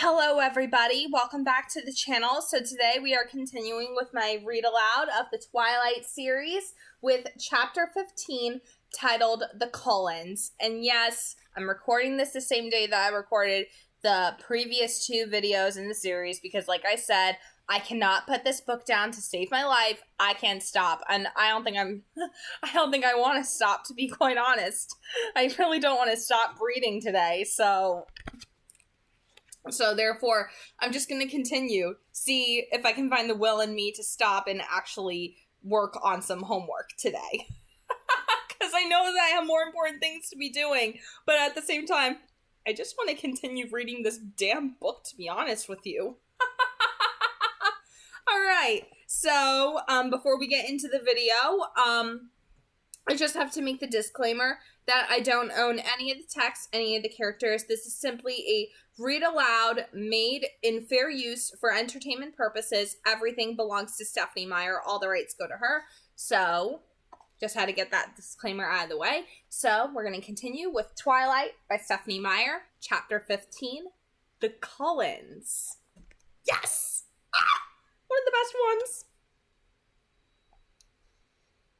Hello everybody, welcome back to the channel. So today we are continuing with my read aloud of the Twilight series with chapter 15 titled The Cullens. And yes, I'm recording this the same day that I recorded the previous two videos in the series because like I said, I cannot put this book down to save my life. I can't stop. And I don't think I want to stop, to be quite honest. I really don't want to stop reading today. So therefore, I'm just going to continue, see if I can find the will in me to stop and actually work on some homework today. Because I know that I have more important things to be doing, but at the same time, I just want to continue reading this damn book, to be honest with you. Alright, so before we get into the video, I just have to make the disclaimer that I don't own any of the text, any of the characters. This is simply a read aloud made in fair use for entertainment purposes. Everything belongs to Stephanie Meyer. All the rights go to her. So just had to get that disclaimer out of the way. So we're going to continue with Twilight by Stephanie Meyer, chapter 15, The Cullens. Yes! Ah! One of the best ones.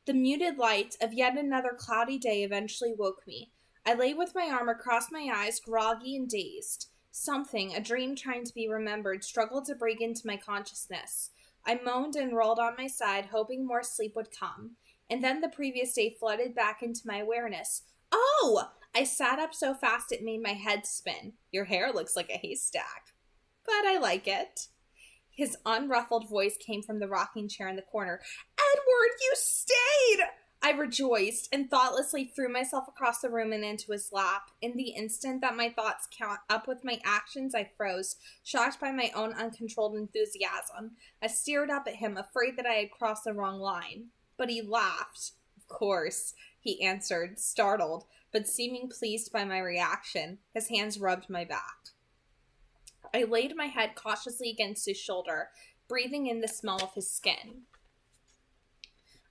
The muted light of yet another cloudy day eventually woke me. I lay with my arm across my eyes, groggy and dazed. Something, a dream trying to be remembered, struggled to break into my consciousness. I moaned and rolled on my side, hoping more sleep would come. And then the previous day flooded back into my awareness. Oh! I sat up so fast it made my head spin. Your hair looks like a haystack. But I like it. His unruffled voice came from the rocking chair in the corner. Edward, you stayed! I rejoiced and thoughtlessly threw myself across the room and into his lap. In the instant that my thoughts caught up with my actions, I froze, shocked by my own uncontrolled enthusiasm. I stared up at him, afraid that I had crossed the wrong line. But he laughed. Of course, he answered, startled, but seeming pleased by my reaction. His hands rubbed my back. I laid my head cautiously against his shoulder, breathing in the smell of his skin.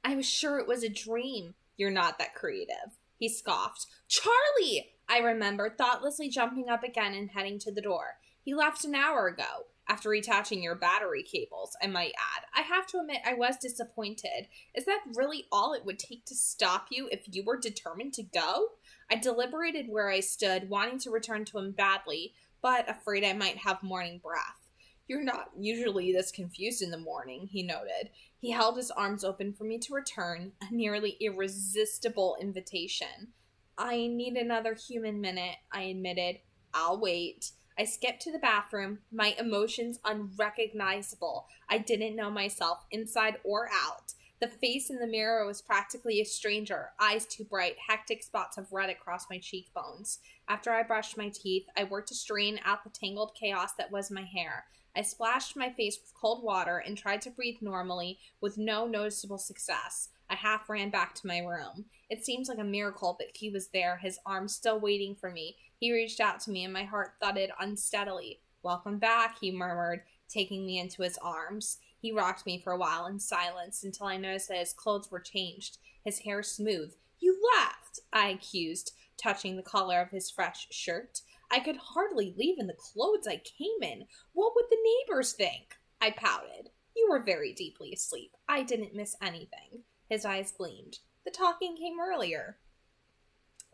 I was sure it was a dream. You're not that creative, he scoffed. Charlie! I remembered, thoughtlessly jumping up again and heading to the door. He left an hour ago, after retaching your battery cables, I might add. I have to admit I was disappointed. Is that really all it would take to stop you if you were determined to go? I deliberated where I stood, wanting to return to him badly, but afraid I might have morning breath. You're not usually this confused in the morning, he noted. He held his arms open for me to return, a nearly irresistible invitation. I need another human minute, I admitted. I'll wait. I skipped to the bathroom, my emotions unrecognizable. I didn't know myself, inside or out. The face in the mirror was practically a stranger, eyes too bright, hectic spots of red across my cheekbones. After I brushed my teeth, I worked to straighten out the tangled chaos that was my hair. I splashed my face with cold water and tried to breathe normally with no noticeable success. I half ran back to my room. It seemed like a miracle, but he was there, his arms still waiting for me. He reached out to me and my heart thudded unsteadily. Welcome back, he murmured, taking me into his arms. He rocked me for a while in silence until I noticed that his clothes were changed, his hair smooth. You left, I accused, touching the collar of his fresh shirt. I could hardly leave in the clothes I came in. What would the neighbors think? I pouted. You were very deeply asleep. I didn't miss anything. His eyes gleamed. The talking came earlier.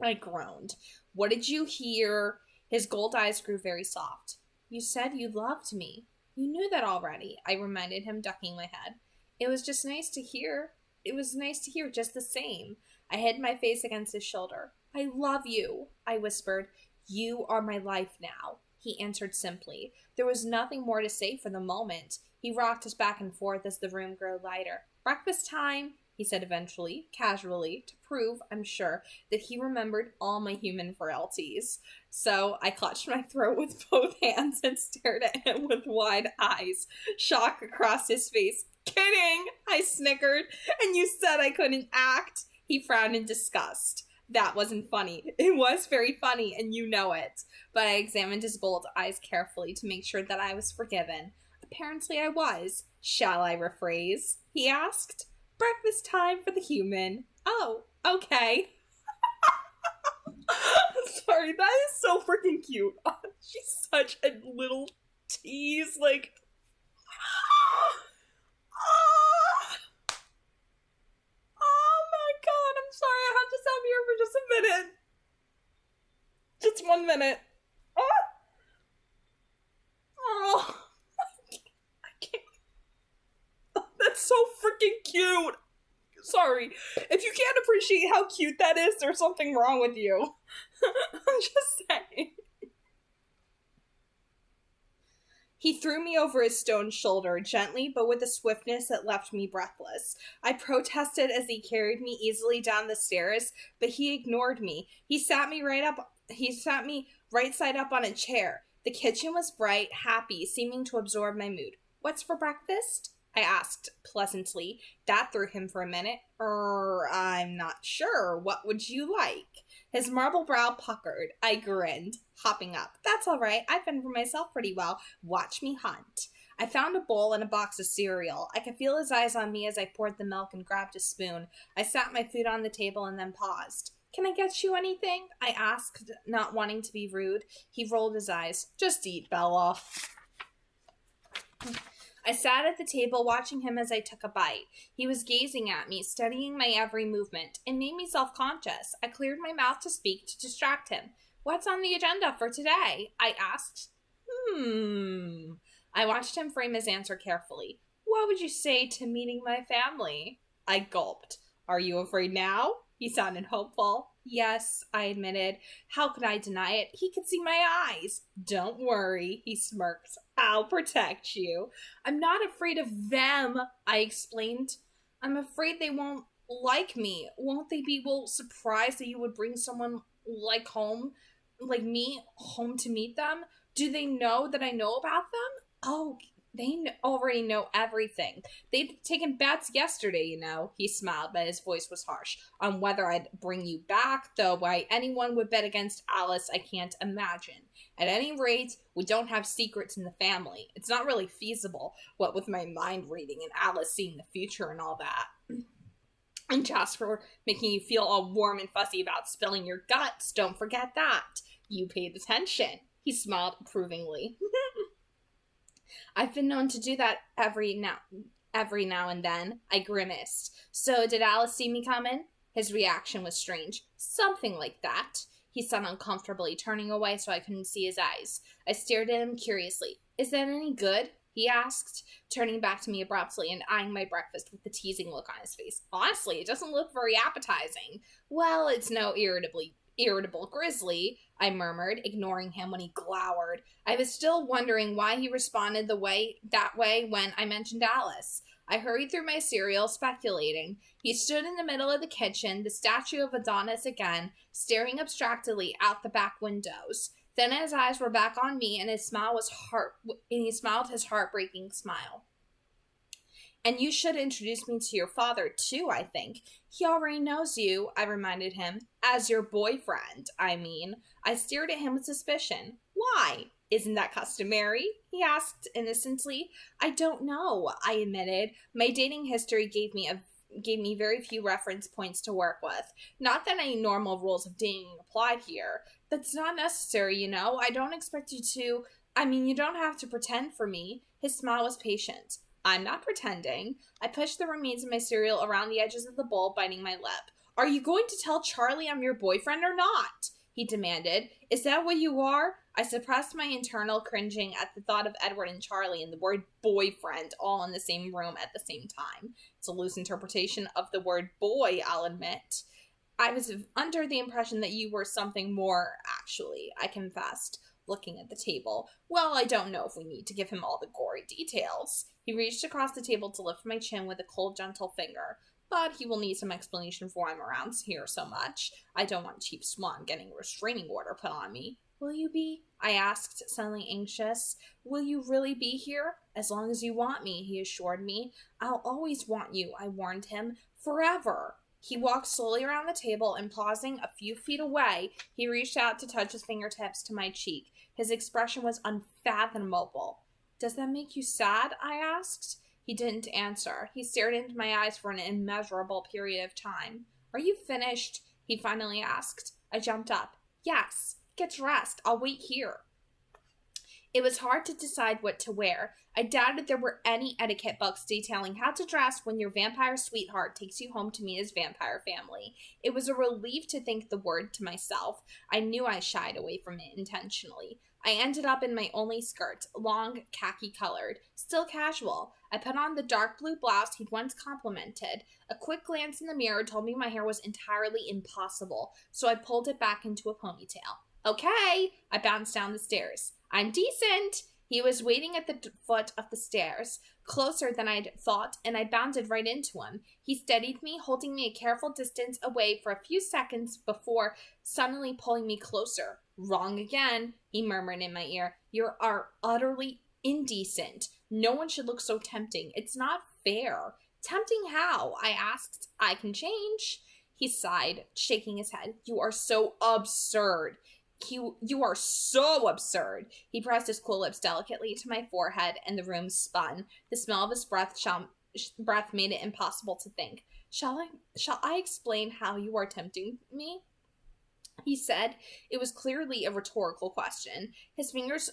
I groaned. What did you hear? His gold eyes grew very soft. You said you loved me. You knew that already, I reminded him, ducking my head. It was just nice to hear. It was nice to hear just the same. I hid my face against his shoulder. I love you, I whispered. You are my life now, he answered simply. There was nothing more to say for the moment. He rocked us back and forth as the room grew lighter. Breakfast time, he said eventually, casually, to prove, I'm sure, that he remembered all my human frailties. So I clutched my throat with both hands and stared at him with wide eyes, shock across his face. Kidding, I snickered. And you said I couldn't act. He frowned in disgust. That wasn't funny. It was very funny, and you know it. But I examined his gold eyes carefully to make sure that I was forgiven. Apparently I was. Shall I rephrase? He asked. Breakfast time for the human. Oh, okay. Sorry, that is so freaking cute. She's such a little tease, like... Oh my god, I'm sorry, I have to stop here for just a minute. Just 1 minute. Oh, I can't. That's so freaking cute. Sorry. If you can't appreciate how cute that is, there's something wrong with you. I'm just saying. He threw me over his stone shoulder, gently but with a swiftness that left me breathless. I protested as he carried me easily down the stairs, but he ignored me. He sat me right side up on a chair. The kitchen was bright, happy, seeming to absorb my mood. "What's for breakfast?" I asked pleasantly. That threw him for a minute. I'm not sure. What would you like?" His marble brow puckered. I grinned, hopping up. "That's all right. I fend for myself pretty well. Watch me hunt." I found a bowl and a box of cereal. I could feel his eyes on me as I poured the milk and grabbed a spoon. I sat my food on the table and then paused. "Can I get you anything?" I asked, not wanting to be rude. He rolled his eyes. "Just eat, Bella." I sat at the table watching him as I took a bite. He was gazing at me, studying my every movement. It made me self-conscious. I cleared my mouth to speak to distract him. "What's on the agenda for today?" I asked. I watched him frame his answer carefully. "What would you say to meeting my family?" I gulped. "Are you afraid now?" He sounded hopeful. "Yes," I admitted. How could I deny it? He could see my eyes. "Don't worry," he smirked. "I'll protect you." "I'm not afraid of them," I explained. "I'm afraid they won't like me. Won't they be surprised that you would bring someone like me home to meet them? Do they know that I know about them?" "Oh, they already know everything. They'd taken bets yesterday, you know." He smiled, but his voice was harsh. "On whether I'd bring you back, though why anyone would bet against Alice, I can't imagine. At any rate, we don't have secrets in the family. It's not really feasible, what with my mind reading and Alice seeing the future and all that. And Jasper making you feel all warm and fuzzy about spilling your guts. Don't forget that. You paid attention." He smiled approvingly. "I've been known to do that every now and then." I grimaced. "So did Alice see me coming?" His reaction was strange. "Something like that." He said uncomfortably, turning away so I couldn't see his eyes. I stared at him curiously. "Is that any good?" he asked, turning back to me abruptly and eyeing my breakfast with the teasing look on his face. "Honestly, it doesn't look very appetizing." "Well, it's no irritable grizzly," I murmured, ignoring him when he glowered. I was still wondering why he responded that way when I mentioned Alice. I hurried through my cereal, speculating. He stood in the middle of the kitchen, the statue of Adonis again, staring abstractedly out the back windows. Then his eyes were back on me, and he smiled his heartbreaking smile. "And you should introduce me to your father, too, I think." "He already knows you," I reminded him. "As your boyfriend, I mean." I stared at him with suspicion. "Why? Isn't that customary?" he asked innocently. "I don't know," I admitted. My dating history gave me very few reference points to work with. Not that any normal rules of dating applied here. That's not necessary, you know. I don't expect you to... you don't have to pretend for me. His smile was patient. "I'm not pretending." I pushed the remains of my cereal around the edges of the bowl, biting my lip. "Are you going to tell Charlie I'm your boyfriend or not?" he demanded. "Is that what you are?" I suppressed my internal cringing at the thought of Edward and Charlie and the word boyfriend all in the same room at the same time. It's a loose interpretation of the word boy, I'll admit. "I was under the impression that you were something more, actually," I confessed, looking at the table. "Well, I don't know if we need to give him all the gory details." He reached across the table to lift my chin with a cold, gentle finger. "But he will need some explanation for why I'm around here so much. I don't want Chief Swan getting a restraining order put on me." "Will you be?" I asked, suddenly anxious. "Will you really be here?" "As long as you want me," he assured me. "I'll always want you," I warned him. "Forever." He walked slowly around the table and, pausing a few feet away, he reached out to touch his fingertips to my cheek. His expression was unfathomable. "Does that make you sad?" I asked. He didn't answer. He stared into my eyes for an immeasurable period of time. "Are you finished?" he finally asked. I jumped up. "Yes. Get dressed. I'll wait here." It was hard to decide what to wear. I doubted there were any etiquette books detailing how to dress when your vampire sweetheart takes you home to meet his vampire family. It was a relief to think the word to myself. I knew I shied away from it intentionally. I ended up in my only skirt, long, khaki-colored, still casual. I put on the dark blue blouse he'd once complimented. A quick glance in the mirror told me my hair was entirely impossible, so I pulled it back into a ponytail. Okay, I bounced down the stairs. I'm decent. He was waiting at the foot of the stairs, closer than I'd thought, and I bounded right into him. He steadied me, holding me a careful distance away for a few seconds before suddenly pulling me closer. Wrong again, he murmured in my ear. You are utterly indecent. No one should look so tempting. It's not fair. Tempting how? I asked. I can change. He sighed, shaking his head. You are so absurd. You are so absurd. He pressed his cool lips delicately to my forehead, and the room spun. The smell of his breath made it impossible to think. Shall I explain how you are tempting me? He said. It was clearly a rhetorical question. His fingers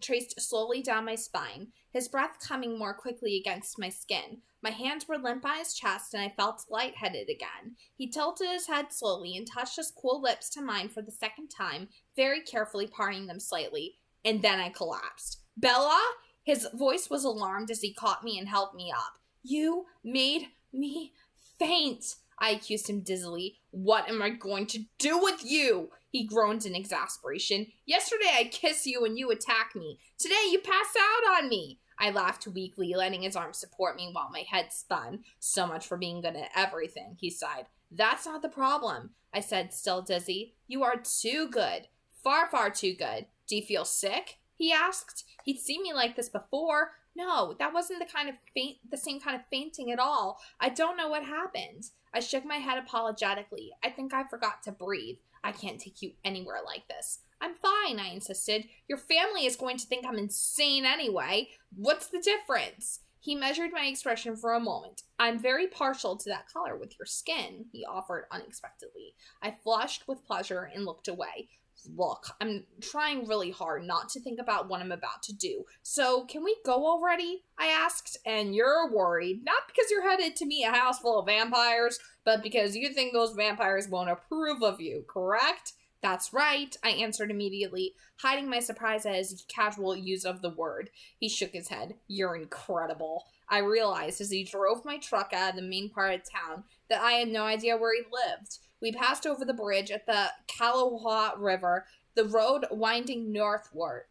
traced slowly down my spine, his breath coming more quickly against my skin. My hands were limp on his chest, and I felt lightheaded again. He tilted his head slowly and touched his cool lips to mine for the second time, very carefully parting them slightly, and then I collapsed. Bella? His voice was alarmed as he caught me and held me up. You made me faint, I accused him dizzily. What am I going to do with you? He groaned in exasperation. Yesterday I kissed you and you attacked me. Today you pass out on me. I laughed weakly, letting his arm support me while my head spun. So much for being good at everything, he sighed. That's not the problem, I said, still dizzy. You are too good. Far, far too good. Do you feel sick? He asked. He'd seen me like this before. No, that wasn't the same kind of fainting at all. I don't know what happened. I shook my head apologetically. I think I forgot to breathe. I can't take you anywhere like this. I'm fine, I insisted. Your family is going to think I'm insane anyway. What's the difference? He measured my expression for a moment. I'm very partial to that color with your skin, he offered unexpectedly. I flushed with pleasure and looked away. Look, I'm trying really hard not to think about what I'm about to do. So, can we go already? I asked. And you're worried, not because you're headed to meet a house full of vampires, but because you think those vampires won't approve of you, correct? That's right, I answered immediately, hiding my surprise at his casual use of the word. He shook his head. You're incredible. I realized as he drove my truck out of the main part of town that I had no idea where he lived. We passed over the bridge at the Carlisle River, the road winding northward,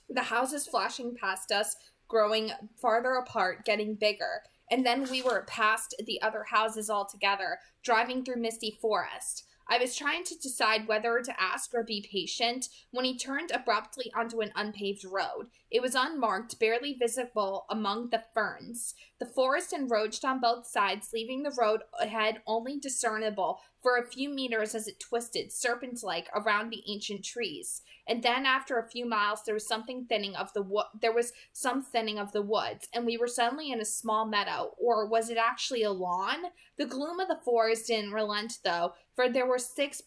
the houses flashing past us, growing farther apart, getting bigger. And then we were past the other houses altogether, driving through misty forest. I was trying to decide whether to ask or be patient when he turned abruptly onto an unpaved road. It was unmarked, barely visible among the ferns. The forest encroached on both sides, leaving the road ahead only discernible for a few meters as it twisted, serpent-like, around the ancient trees. And then, after a few miles, there was some thinning of the woods, and we were suddenly in a small meadow. Or was it actually a lawn? The gloom of the forest didn't relent, though, for there were 6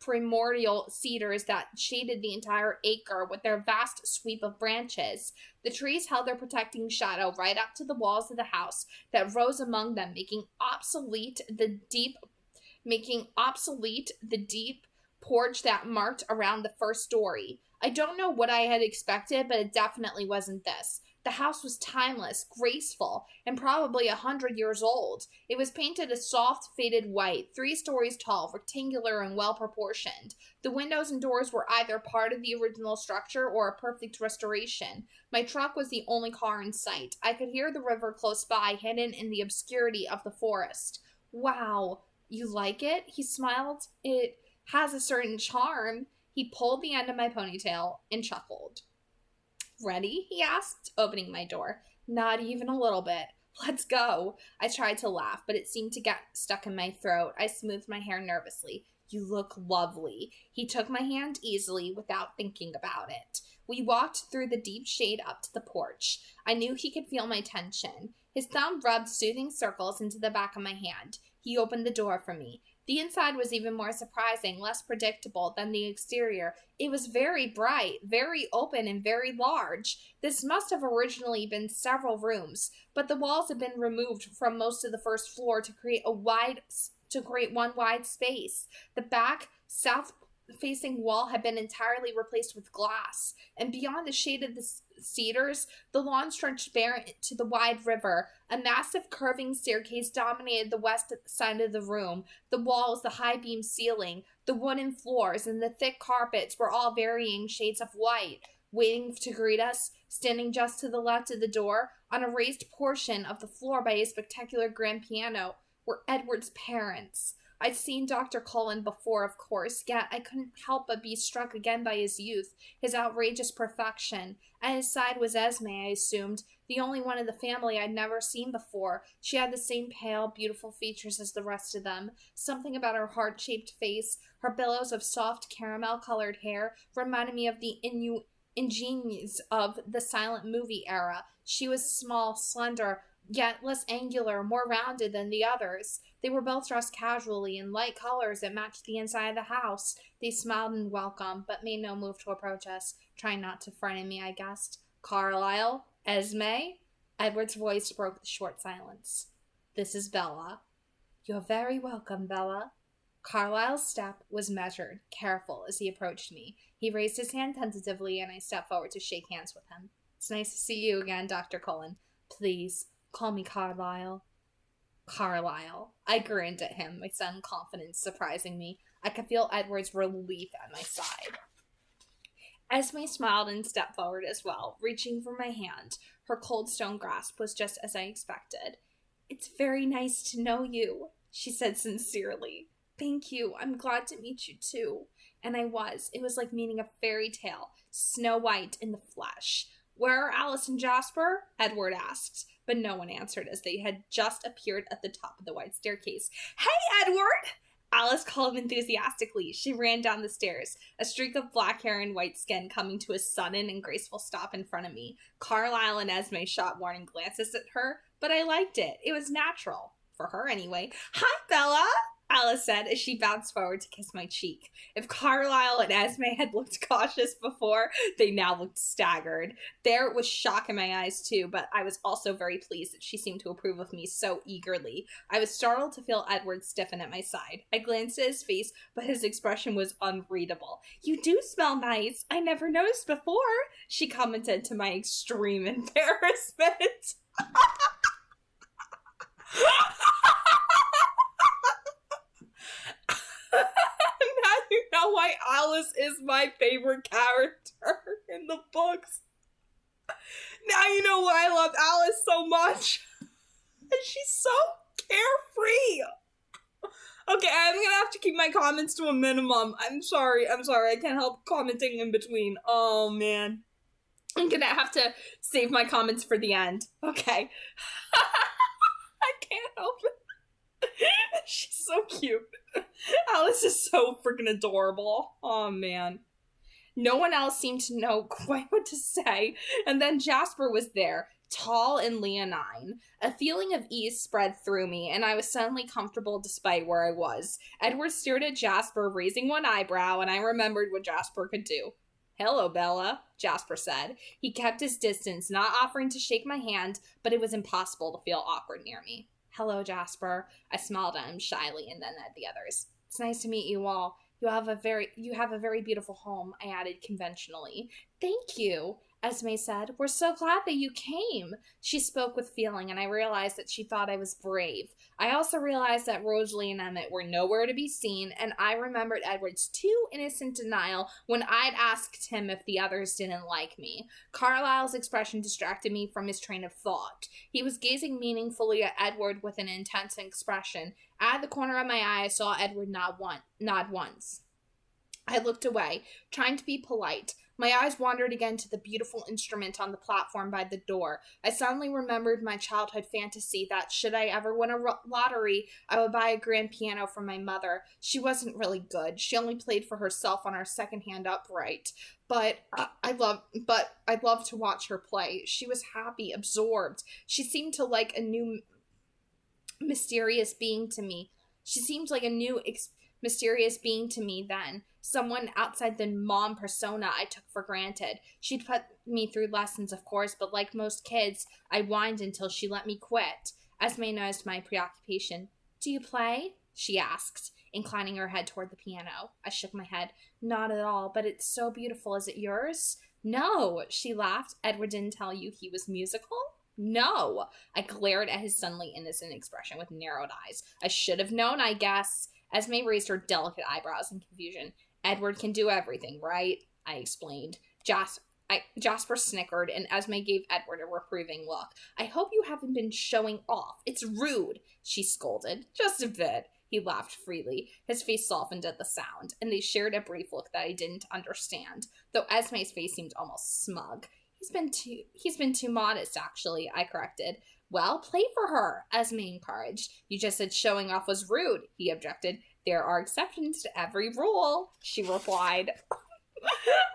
primordial cedars that shaded the entire acre with their vast sweep of branches. The trees held their protecting shadow right up to the walls of the house that rose among them, making obsolete the deep porch that marked around the first story. I don't know what I had expected, but it definitely wasn't this. The house was timeless, graceful, and probably 100 years old. It was painted a soft, faded white, 3 stories tall, rectangular, and well-proportioned. The windows and doors were either part of the original structure or a perfect restoration. My truck was the only car in sight. I could hear the river close by, hidden in the obscurity of the forest. Wow, you like it? He smiled. It has a certain charm. He pulled the end of my ponytail and chuckled. Ready? He asked, opening my door. Not even a little bit. Let's go. I tried to laugh, but it seemed to get stuck in my throat. I smoothed my hair nervously. You look lovely. He took my hand easily without thinking about it. We walked through the deep shade up to the porch. I knew he could feel my tension. His thumb rubbed soothing circles into the back of my hand. He opened the door for me. The inside was even more surprising, less predictable than the exterior. It was very bright, very open, and very large. This must have originally been several rooms, but the walls had been removed from most of the first floor to create one wide space. The back, south facing wall had been entirely replaced with glass, and beyond the shade of the cedars, the lawn stretched bare to the wide river. A massive curving staircase dominated the west side of the room. The walls, the high beam ceiling, the wooden floors, and the thick carpets were all varying shades of white. Waiting to greet us, standing just to the left of the door, on a raised portion of the floor by a spectacular grand piano, were Edward's parents. I'd seen Dr. Cullen before, of course, yet I couldn't help but be struck again by his youth, his outrageous perfection. At his side was Esme, I assumed, the only one of the family I'd never seen before. She had the same pale, beautiful features as the rest of them. Something about her heart-shaped face, her billows of soft caramel-colored hair, reminded me of the ingenues of the silent movie era. She was small, slender, yet less angular, more rounded than the others. They were both dressed casually in light colors that matched the inside of the house. They smiled in welcome, but made no move to approach us, trying not to frighten me, I guessed. Carlisle? Esme? Edward's voice broke the short silence. This is Bella. You're very welcome, Bella. Carlisle's step was measured, careful, as he approached me. He raised his hand tentatively, and I stepped forward to shake hands with him. It's nice to see you again, Dr. Cullen. Please, call me Carlisle. Carlisle. I grinned at him, my sudden confidence surprising me. I could feel Edward's relief at my side. Esme smiled and stepped forward as well, reaching for my hand. Her cold stone grasp was just as I expected. It's very nice to know you, she said sincerely. Thank you. I'm glad to meet you too. And I was. It was like meeting a fairy tale, Snow White in the flesh. Where are Alice and Jasper? Edward asked, but no one answered as they had just appeared at the top of the wide staircase. Hey, Edward! Alice called enthusiastically. She ran down the stairs, a streak of black hair and white skin coming to a sudden and graceful stop in front of me. Carlisle and Esme shot warning glances at her, but I liked it. It was natural. For her, anyway. Hi, Bella! Alice said as she bounced forward to kiss my cheek. If Carlisle and Esme had looked cautious before, they now looked staggered. There was shock in my eyes too, but I was also very pleased that she seemed to approve of me so eagerly. I was startled to feel Edward stiffen at my side. I glanced at his face, but his expression was unreadable. You do smell nice. I never noticed before, she commented to my extreme embarrassment. Now you know why Alice is my favorite character in the books. Now you know why I love Alice so much. And she's so carefree. Okay, I'm gonna have to keep my comments to a minimum. I'm sorry. I can't help commenting in between. Oh, man. I'm gonna have to save my comments for the end. Okay. I can't help it. She's so cute. Alice is so freaking adorable. Oh, man. No one else seemed to know quite what to say. And then Jasper was there, tall and leonine. A feeling of ease spread through me, and I was suddenly comfortable despite where I was. Edward stared at Jasper, raising one eyebrow, and I remembered what Jasper could do. Hello, Bella, Jasper said. He kept his distance, not offering to shake my hand, but it was impossible to feel awkward near me. Hello, Jasper. I smiled at him shyly and then at the others. It's nice to meet you all. You have a very beautiful home, I added conventionally. Thank you, Esme said. We're so glad that you came. She spoke with feeling, and I realized that she thought I was brave. I also realized that Rosalie and Emmett were nowhere to be seen, and I remembered Edward's too innocent denial when I'd asked him if the others didn't like me. Carlisle's expression distracted me from his train of thought. He was gazing meaningfully at Edward with an intense expression. At the corner of my eye, I saw Edward nod once. I looked away, trying to be polite. My eyes wandered again to the beautiful instrument on the platform by the door. I suddenly remembered my childhood fantasy that, should I ever win a lottery, I would buy a grand piano for my mother. She wasn't really good. She only played for herself on our second-hand upright. But I'd love to watch her play. She was happy, absorbed. She seemed to like a new mysterious being to me. She seemed like a new, mysterious being to me then, someone outside the mom persona I took for granted. She'd put me through lessons, of course, but like most kids, I whined until she let me quit. Esme noticed my preoccupation. Do you play? She asked, inclining her head toward the piano. I shook my head. Not at all, but it's so beautiful. Is it yours? No, she laughed. Edward didn't tell you he was musical? No. I glared at his suddenly innocent expression with narrowed eyes. I should have known, I guess. Esme raised her delicate eyebrows in confusion. Edward can do everything, right? I explained. Jasper snickered, and Esme gave Edward a reproving look. I hope you haven't been showing off. It's rude, she scolded. Just a bit. He laughed freely. His face softened at the sound, and they shared a brief look that I didn't understand, though Esme's face seemed almost smug. He's been too modest, actually, I corrected. Well, play for her, Esme encouraged. You just said showing off was rude, he objected. There are exceptions to every rule, she replied.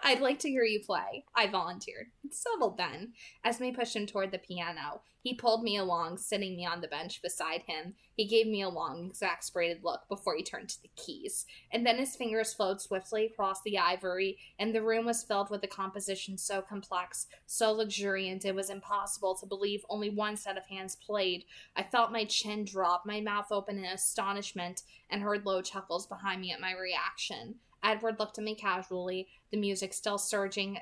I'd like to hear you play, I volunteered. It's settled then. Esme pushed him toward the piano. He pulled me along, sitting me on the bench beside him. He gave me a long, exasperated look before he turned to the keys. And then his fingers flowed swiftly across the ivory, and the room was filled with a composition so complex, so luxuriant, it was impossible to believe only one set of hands played. I felt my chin drop, my mouth open in astonishment, and heard low chuckles behind me at my reaction. Edward looked at me casually, the music still surging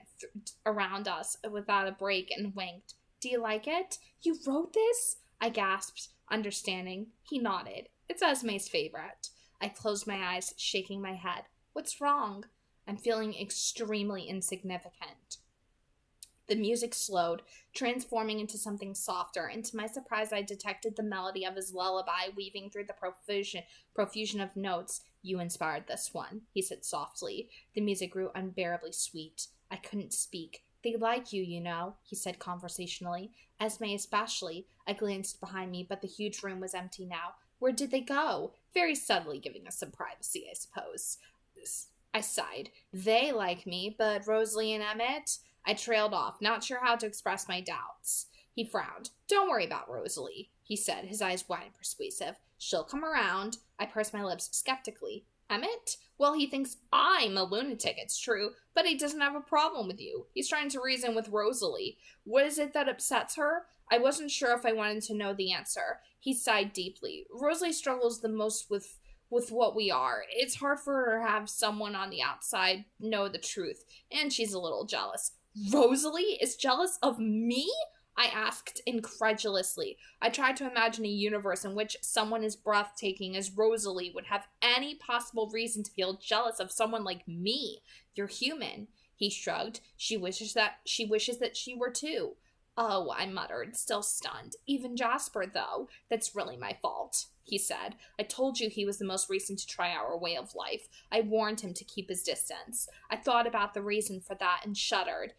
around us without a break, and winked. Do you like it? You wrote this? I gasped, understanding. He nodded. It's Esme's favorite. I closed my eyes, shaking my head. What's wrong? I'm feeling extremely insignificant. The music slowed, transforming into something softer, and to my surprise I detected the melody of his lullaby weaving through the profusion of notes. You inspired this one, he said softly. The music grew unbearably sweet. I couldn't speak. They like you, you know, he said conversationally. Esme especially. I glanced behind me, but the huge room was empty now. Where did they go? Very subtly giving us some privacy, I suppose. I sighed. They like me, but Rosalie and Emmett? I trailed off, not sure how to express my doubts. He frowned. Don't worry about Rosalie, he said, his eyes wide and persuasive. She'll come around. I pursed my lips skeptically. Emmett? Well, he thinks I'm a lunatic, it's true, but he doesn't have a problem with you. He's trying to reason with Rosalie. What is it that upsets her? I wasn't sure if I wanted to know the answer. He sighed deeply. Rosalie struggles the most with what we are. It's hard for her to have someone on the outside know the truth, and she's a little jealous. Rosalie is jealous of me? I asked incredulously. I tried to imagine a universe in which someone as breathtaking as Rosalie would have any possible reason to feel jealous of someone like me. You're human, he shrugged. She wishes that she were too. Oh, I muttered, still stunned. Even Jasper, though. That's really my fault, he said. I told you he was the most recent to try our way of life. I warned him to keep his distance. I thought about the reason for that and shuddered.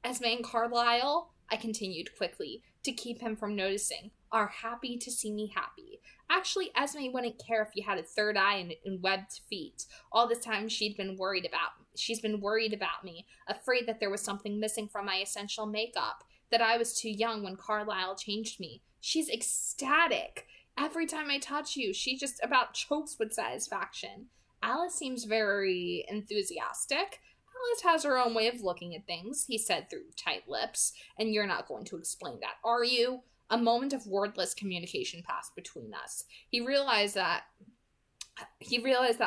Esme and Carlisle, I continued quickly, to keep him from noticing, are happy to see me happy. Actually, Esme wouldn't care if you had a third eye and webbed feet. All this time she's been worried about me, afraid that there was something missing from my essential makeup, that I was too young when Carlisle changed me. She's ecstatic. Every time I touch you, she just about chokes with satisfaction. Alice seems very enthusiastic. Alice has her own way of looking at things, he said through tight lips, and you're not going to explain that, are you? A moment of wordless communication passed between us. He realized that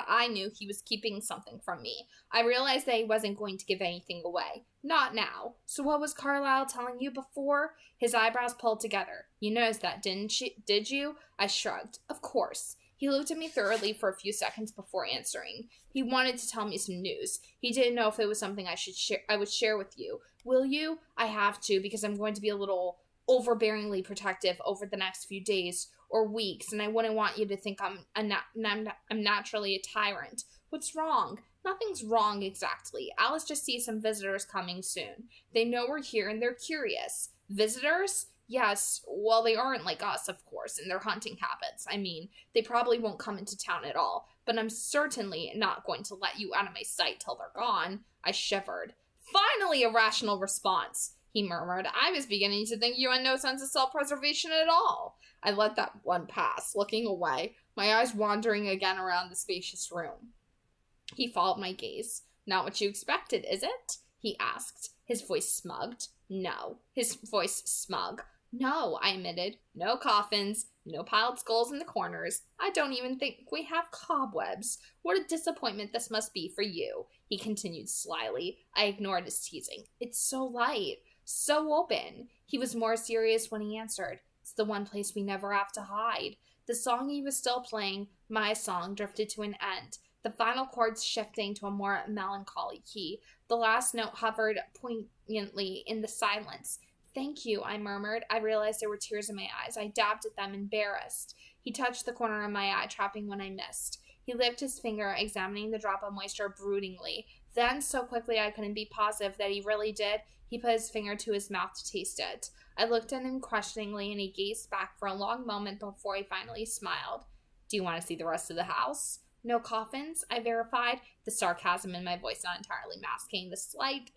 I knew he was keeping something from me. I realized that he wasn't going to give anything away. Not now. So what was Carlisle telling you before? His eyebrows pulled together. You noticed that, did you? I shrugged. Of course. He looked at me thoroughly for a few seconds before answering. He wanted to tell me some news. He didn't know if it was something I would share with you. Will you? I have to, because I'm going to be a little overbearingly protective over the next few days or weeks, and I wouldn't want you to think I'm naturally a tyrant. What's wrong? Nothing's wrong exactly. Alice just sees some visitors coming soon. They know we're here and they're curious. Visitors? Yes, well, they aren't like us, of course, in their hunting habits. I mean, they probably won't come into town at all, but I'm certainly not going to let you out of my sight till they're gone. I shivered. Finally, a rational response, he murmured. I was beginning to think you had no sense of self-preservation at all. I let that one pass, looking away. my eyes wandering again around the spacious room. He followed my gaze. Not what you expected, is it? He asked, his voice smugged. No. His voice smug. No, I admitted. No coffins, no piled skulls in the corners. I don't even think we have cobwebs. What a disappointment this must be for you, he continued slyly. I ignored his teasing. It's so light, so open. He was more serious when he answered. It's the one place we never have to hide. The song he was still playing, my song, drifted to an end, the final chords shifting to a more melancholy key. The last note hovered poignantly in the silence. Thank you, I murmured. I realized there were tears in my eyes. I dabbed at them, embarrassed. He touched the corner of my eye, trapping when I missed. He lifted his finger, examining the drop of moisture broodingly. Then, so quickly I couldn't be positive that he really did, he put his finger to his mouth to taste it. I looked at him questioningly, and he gazed back for a long moment before he finally smiled. Do you want to see the rest of the house? No coffins, I verified, the sarcasm in my voice not entirely masking the slight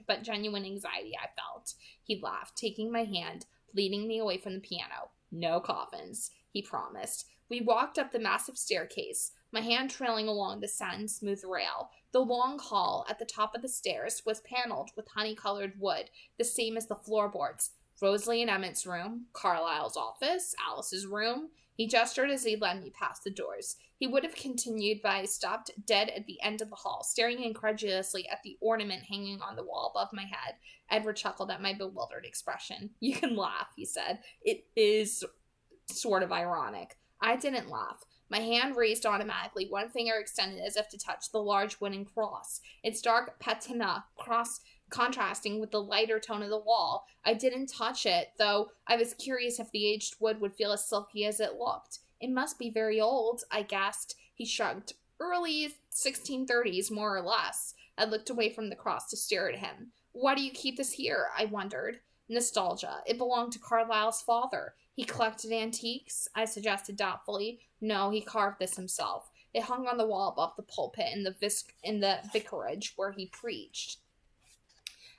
but genuine anxiety I felt. He laughed, taking my hand, leading me away from the piano. No coffins, he promised. We walked up the massive staircase, my hand trailing along the satin-smooth rail. The long hall at the top of the stairs was paneled with honey-colored wood, the same as the floorboards. Rosalie and Emmett's room, Carlisle's office, Alice's room. He gestured as he led me past the doors. He would have continued, but I stopped dead at the end of the hall, staring incredulously at the ornament hanging on the wall above my head. Edward chuckled at my bewildered expression. You can laugh, he said. It is sort of ironic. I didn't laugh. My hand raised automatically, one finger extended as if to touch the large wooden cross, its dark patina contrasting with the lighter tone of the wall. I didn't touch it, though I was curious if the aged wood would feel as silky as it looked. It must be very old, I guessed. He shrugged. Early 1630s, more or less. I looked away from the cross to stare at him. Why do you keep this here? I wondered. Nostalgia. It belonged to Carlisle's father. He collected antiques? I suggested doubtfully. No, he carved this himself. It hung on the wall above the pulpit in the vicarage where he preached.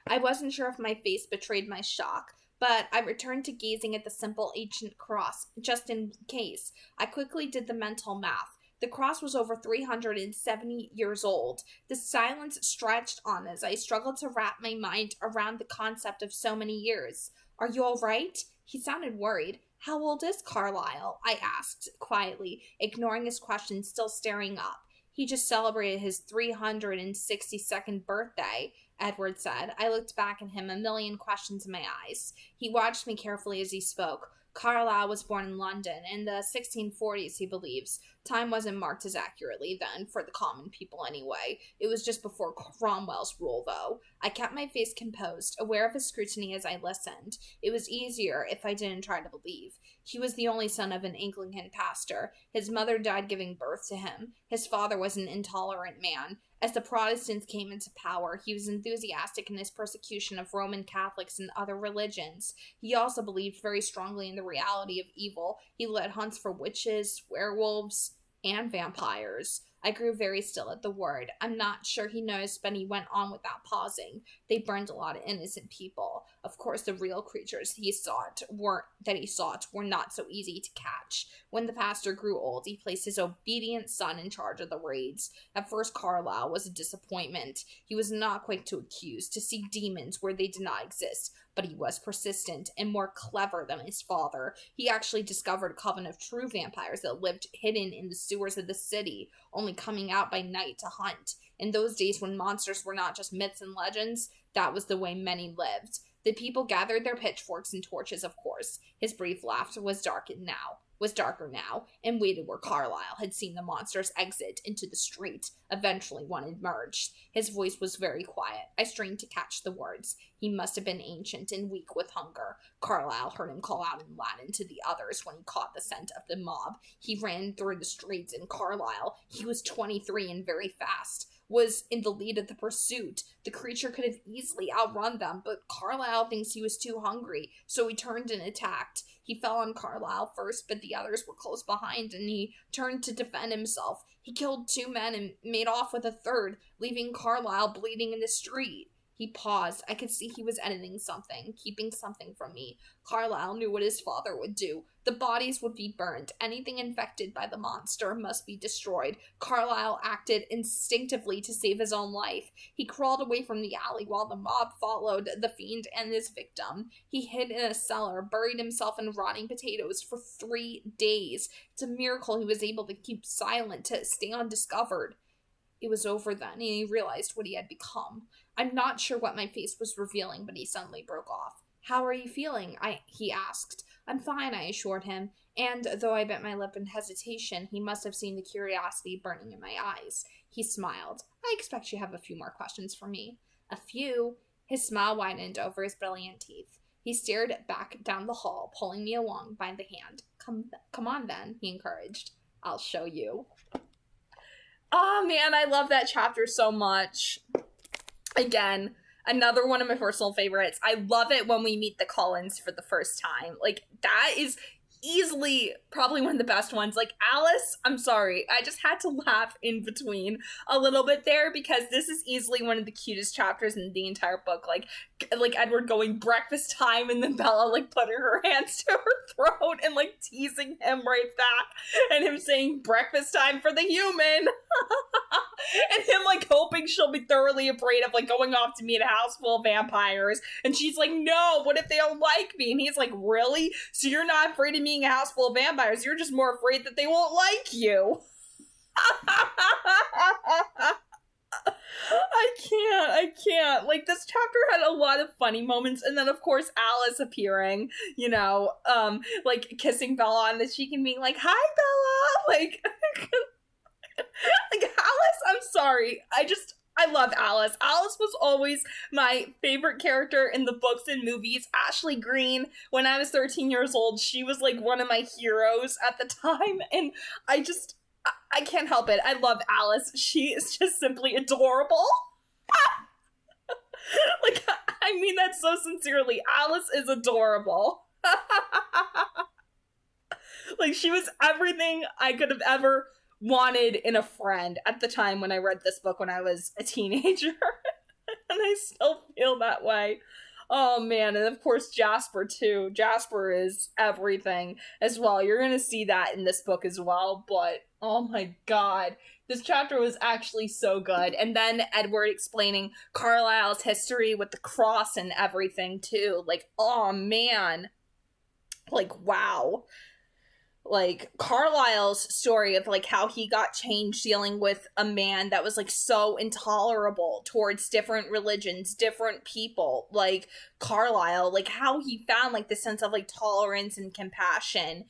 I wasn't sure if my face betrayed my shock, but I returned to gazing at the simple ancient cross, just in case. I quickly did the mental math. The cross was over 370 years old. The silence stretched on as I struggled to wrap my mind around the concept of so many years. Are you all right? He sounded worried. How old is Carlisle? I asked quietly, ignoring his question, still staring up. He just celebrated his 362nd birthday, Edward said. I looked back at him, a million questions in my eyes. He watched me carefully as he spoke. Carlisle was born in London in the 1640s, he believes. Time wasn't marked as accurately then, for the common people anyway. It was just before Cromwell's rule, though. I kept my face composed, aware of his scrutiny as I listened. It was easier if I didn't try to believe. He was the only son of an Anglican pastor. His mother died giving birth to him. His father was an intolerant man. As the Protestants came into power, he was enthusiastic in his persecution of Roman Catholics and other religions. He also believed very strongly in the reality of evil. He led hunts for witches, werewolves, and vampires. I grew very still at the word. I'm not sure he noticed, but he went on without pausing. They burned a lot of innocent people. Of course, the real creatures he sought were not so easy to catch. When the pastor grew old, he placed his obedient son in charge of the raids. At first, Carlisle was a disappointment. He was not quick to accuse, to see demons where they did not exist, but he was persistent and more clever than his father. He actually discovered a coven of true vampires that lived hidden in the sewers of the city, only coming out by night to hunt. In those days when monsters were not just myths and legends, that was the way many lived. The people gathered their pitchforks and torches, of course. His brief laugh was darker now, and waited where Carlisle had seen the monsters exit into the street. Eventually one emerged. His voice was very quiet. I strained to catch the words. He must have been ancient and weak with hunger. Carlisle heard him call out in Latin to the others when he caught the scent of the mob. He ran through the streets, and Carlisle, he was 23 and very fast, was in the lead of the pursuit. The creature could have easily outrun them, but Carlisle thinks he was too hungry, so he turned and attacked. He fell on Carlisle first, but the others were close behind, and he turned to defend himself. He killed 2 men and made off with a third, leaving Carlisle bleeding in the street. He paused. I could see he was editing something, keeping something from me. Carlisle knew what his father would do. The bodies would be burned. Anything infected by the monster must be destroyed. Carlisle acted instinctively to save his own life. He crawled away from the alley while the mob followed the fiend and his victim. He hid in a cellar, buried himself in rotting potatoes for 3 days. It's a miracle he was able to keep silent, to stay undiscovered. It was over then, and he realized what he had become. I'm not sure what my face was revealing, but he suddenly broke off. How are you feeling? He asked. I'm fine, I assured him, and though I bit my lip in hesitation, he must have seen the curiosity burning in my eyes. He smiled. I expect you have a few more questions for me. A few? His smile widened over his brilliant teeth. He stared back down the hall, pulling me along by the hand. Come on then, he encouraged. I'll show you. Oh man, I love that chapter so much. Again, another one of my personal favorites. I love it when we meet the Cullens for the first time. Like, that is easily probably one of the best ones. Like, Alice, I'm sorry, I just had to laugh in between a little bit there because this is easily one of the cutest chapters in the entire book. Like Edward going breakfast time and then Bella like putting her hands to her throat and like teasing him right back and him saying breakfast time for the human and him like hoping she'll be thoroughly afraid of like going off to meet a house full of vampires, and she's like, no, what if they don't like me? And he's like, really? So you're not afraid of meeting a house full of vampires, you're just more afraid that they won't like you. I can't. Like, this chapter had a lot of funny moments, and then of course Alice appearing, like kissing Bella on the cheek and being like, hi Bella, like like Alice, I'm sorry, I love Alice. Alice was always my favorite character in the books and movies. Ashley Greene, when I was 13 years old, she was like one of my heroes at the time, and I can't help it. I love Alice. She is just simply adorable. Like, I mean that so sincerely. Alice is adorable. Like, she was everything I could have ever wanted in a friend at the time when I read this book when I was a teenager. And I still feel that way. Oh man, and of course Jasper too. Jasper is everything as well. You're gonna see that in this book as well, but oh my god. This chapter was actually so good. And then Edward explaining Carlisle's history with the cross and everything too. Like, oh man. Like, wow. Like, Carlisle's story of like how he got changed dealing with a man that was like so intolerable towards different religions, different people. Like, Carlisle, like how he found like this sense of like tolerance and compassion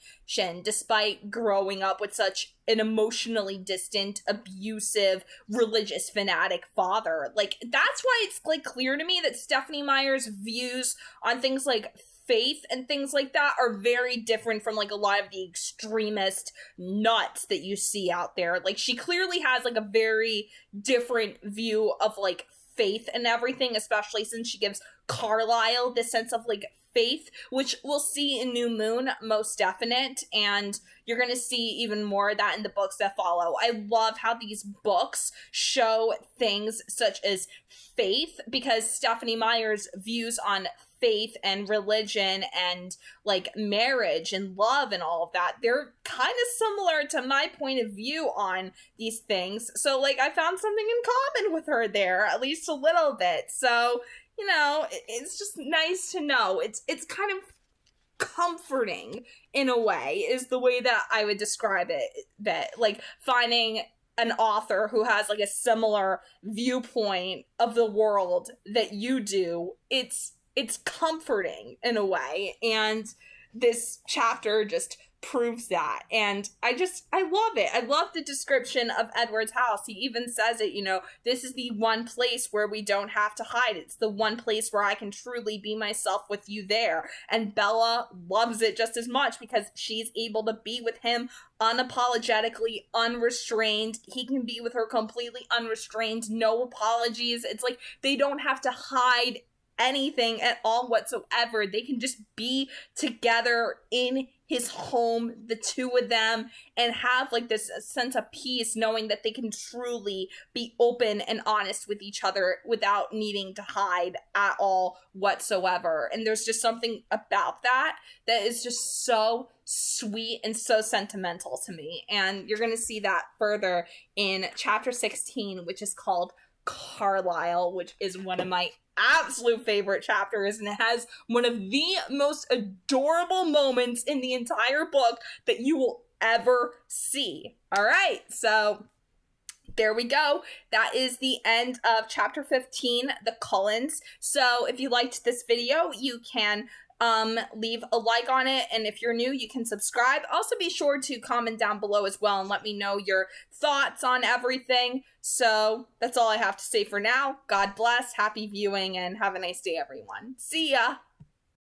despite growing up with such an emotionally distant, abusive, religious fanatic father. Like, that's why it's like clear to me that Stephenie Meyer's views on things like faith and things like that are very different from like a lot of the extremist nuts that you see out there. Like, she clearly has like a very different view of like faith and everything, especially since she gives Carlisle this sense of like faith, which we'll see in New Moon, most definite, and you're gonna see even more of that in the books that follow. I love how these books show things such as faith, because Stephenie Meyer's views on faith and religion and like marriage and love and all of that, they're kind of similar to my point of view on these things. So like, I found something in common with her there, at least a little bit. So, you know, it's just nice to know. It's kind of comforting in a way, is the way that I would describe it. That like finding an author who has like a similar viewpoint of the world that you do, it's comforting in a way, and this chapter just proves that. And I love it. I love the description of Edward's house. He even says it, you know, this is the one place where we don't have to hide. It's the one place where I can truly be myself with you there. And Bella loves it just as much because she's able to be with him unapologetically, unrestrained. He can be with her completely unrestrained, no apologies. It's like they don't have to hide anything at all whatsoever. They can just be together in his home, the two of them, and have like this sense of peace knowing that they can truly be open and honest with each other without needing to hide at all whatsoever. And there's just something about that is just so sweet and so sentimental to me. And you're going to see that further in chapter 16, which is called Carlisle, which is one of my absolute favorite chapters, and it has one of the most adorable moments in the entire book that you will ever see. All right, so there we go. That is the end of chapter 15, the Cullens. So if you liked this video, you can leave a like on it, and if you're new, you can subscribe. Also be sure to comment down below as well and let me know your thoughts on everything. So that's all I have to say for now. God bless, happy viewing, and have a nice day, everyone. See ya!